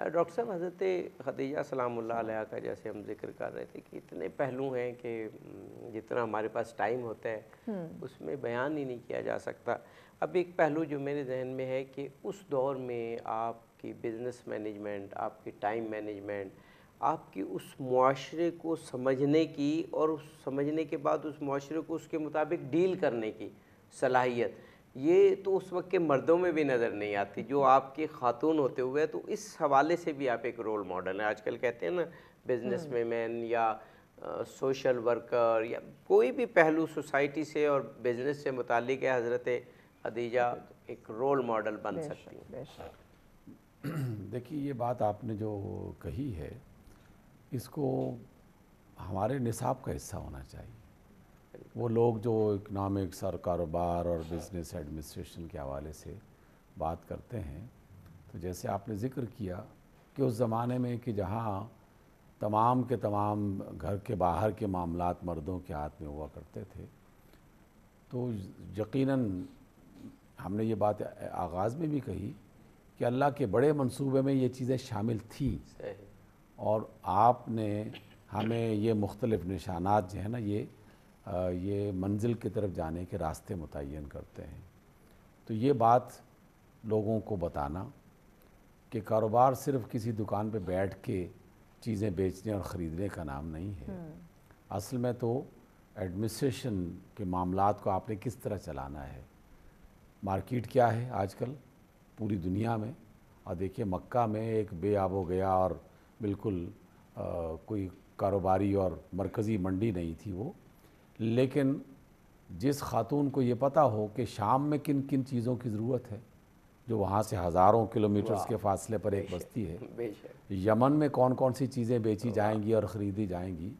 Doctor صاحب، حضرت خدیجہ سلام اللہ علیہا کا جیسے ہم ذکر کر رہے تھے کہ اتنے پہلو ہیں کہ جتنا ہمارے پاس ٹائم ہوتا ہے اس میں بیان ہی نہیں کیا جا سکتا۔ اب ایک پہلو جو میرے ذہن میں ہے کہ اس دور میں آپ کی بزنس مینجمنٹ، آپ کی ٹائم مینجمنٹ، آپ کی اس معاشرے کو سمجھنے کی اور اس سمجھنے کے بعد اس معاشرے کو اس کے مطابق ڈیل کرنے کی صلاحیت، یہ تو اس وقت کے مردوں میں بھی نظر نہیں آتی جو آپ کی خاتون ہوتے ہوئے، تو اس حوالے سے بھی آپ ایک رول ماڈل ہیں۔ آج کل کہتے ہیں نا بزنس مین یا سوشل ورکر یا کوئی بھی پہلو سوسائٹی سے اور بزنس سے متعلق ہے، حضرت خدیجہ ایک رول ماڈل بن سکتی ہیں۔ دیکھیے، یہ بات آپ نے جو کہی ہے اس کو ہمارے نصاب کا حصہ ہونا چاہیے۔ وہ لوگ جو اکنامکس اور کاروبار اور بزنس ایڈمنسٹریشن کے حوالے سے بات کرتے ہیں، تو جیسے آپ نے ذکر کیا کہ اس زمانے میں کہ جہاں تمام کے تمام گھر کے باہر کے معاملات مردوں کے ہاتھ میں ہوا کرتے تھے، تو یقیناً ہم نے یہ بات آغاز میں بھی کہی کہ اللہ کے بڑے منصوبے میں یہ چیزیں شامل تھیں، اور آپ نے ہمیں یہ مختلف نشانات جو ہیں نا یہ منزل کی طرف جانے کے راستے متعین کرتے ہیں۔ تو یہ بات لوگوں کو بتانا کہ کاروبار صرف کسی دکان پہ بیٹھ کے چیزیں بیچنے اور خریدنے کا نام نہیں ہے، اصل میں تو ایڈمنسٹریشن کے معاملات کو آپ نے کس طرح چلانا ہے۔ مارکیٹ کیا ہے آج کل پوری دنیا میں، اور دیکھیے مکہ میں ایک بے آب و گیا اور بالکل کوئی کاروباری اور مرکزی منڈی نہیں تھی وہ، لیکن جس خاتون کو یہ پتہ ہو کہ شام میں کن کن چیزوں کی ضرورت ہے، جو وہاں سے ہزاروں کلومیٹرز کے فاصلے پر ایک بستی ہے، یمن میں کون کون سی چیزیں بیچی جائیں گی اور خریدی جائیں گی،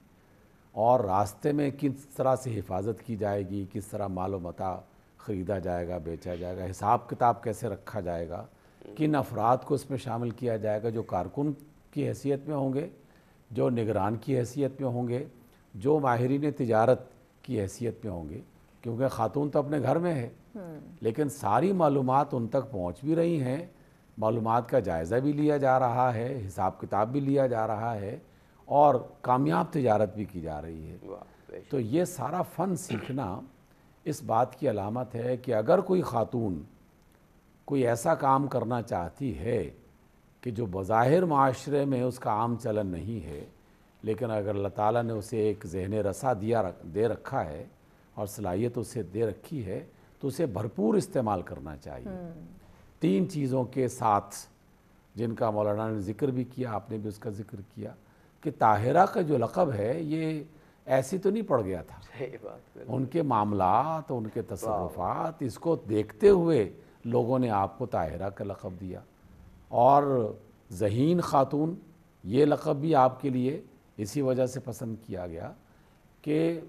اور راستے میں کس طرح سے حفاظت کی جائے گی، کس طرح مال و متاع خریدا جائے گا، بیچا جائے گا، حساب کتاب کیسے رکھا جائے گا، کن افراد کو اس میں شامل کیا جائے گا، جو کارکن کی حیثیت میں ہوں گے، جو نگران کی حیثیت میں ہوں گے، جو ماہرین تجارت کی حیثیت میں ہوں گے، کیونکہ خاتون تو اپنے گھر میں ہے، لیکن ساری معلومات ان تک پہنچ بھی رہی ہیں، معلومات کا جائزہ بھی لیا جا رہا ہے، حساب کتاب بھی لیا جا رہا ہے، اور کامیاب تجارت بھی کی جا رہی ہے۔ تو یہ سارا فن سیکھنا اس بات کی علامت ہے کہ اگر کوئی خاتون کوئی ایسا کام کرنا چاہتی ہے کہ جو بظاہر معاشرے میں اس کا عام چلن نہیں ہے، لیکن اگر اللہ تعالیٰ نے اسے ایک ذہن رسا دے رکھا ہے اور صلاحیت اسے دے رکھی ہے، تو اسے بھرپور استعمال کرنا چاہیے۔ 3 چیزوں کے ساتھ جن کا مولانا نے ذکر بھی کیا، آپ نے بھی اس کا ذکر کیا، کہ طاہرہ کا جو لقب ہے یہ ایسی تو نہیں پڑ گیا تھا، ان کے معاملات، ان کے تصرفات، اس کو دیکھتے ہوئے لوگوں نے آپ کو طاہرہ کا لقب دیا۔ اور ذہین خاتون یہ لقب بھی آپ کے لیے اسی وجہ سے پسند کیا گیا کہ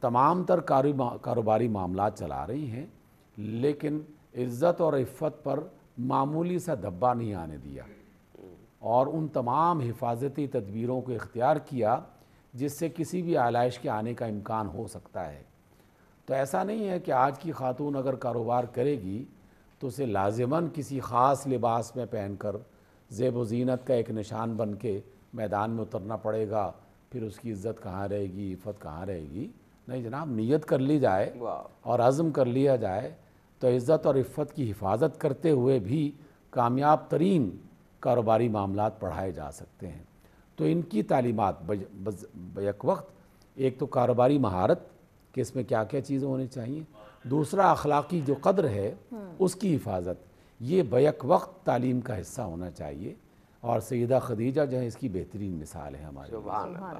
تمام تر کاروباری معاملات چلا رہی ہیں، لیکن عزت اور عفت پر معمولی سا دھبا نہیں آنے دیا، اور ان تمام حفاظتی تدبیروں کو اختیار کیا جس سے کسی بھی آلائش کے آنے کا امکان ہو سکتا ہے۔ تو ایسا نہیں ہے کہ آج کی خاتون اگر کاروبار کرے گی تو اسے لازماً کسی خاص لباس میں پہن کر زیب و زینت کا ایک نشان بن کے میدان میں اترنا پڑے گا، پھر اس کی عزت کہاں رہے گی، عفت کہاں رہے گی۔ نہیں جناب، نیت کر لی جائے اور عزم کر لیا جائے تو عزت اور عفت کی حفاظت کرتے ہوئے بھی کامیاب ترین کاروباری معاملات پڑھائے جا سکتے ہیں۔ تو ان کی تعلیمات بیک وقت ایک تو کاروباری مہارت کہ اس میں کیا کیا چیزیں ہونی چاہیے، دوسرا اخلاقی جو قدر ہے اس کی حفاظت، یہ بیک وقت تعلیم کا حصہ ہونا چاہیے، اور سیدہ خدیجہ جو ہے اس کی بہترین مثال ہے ہمارے۔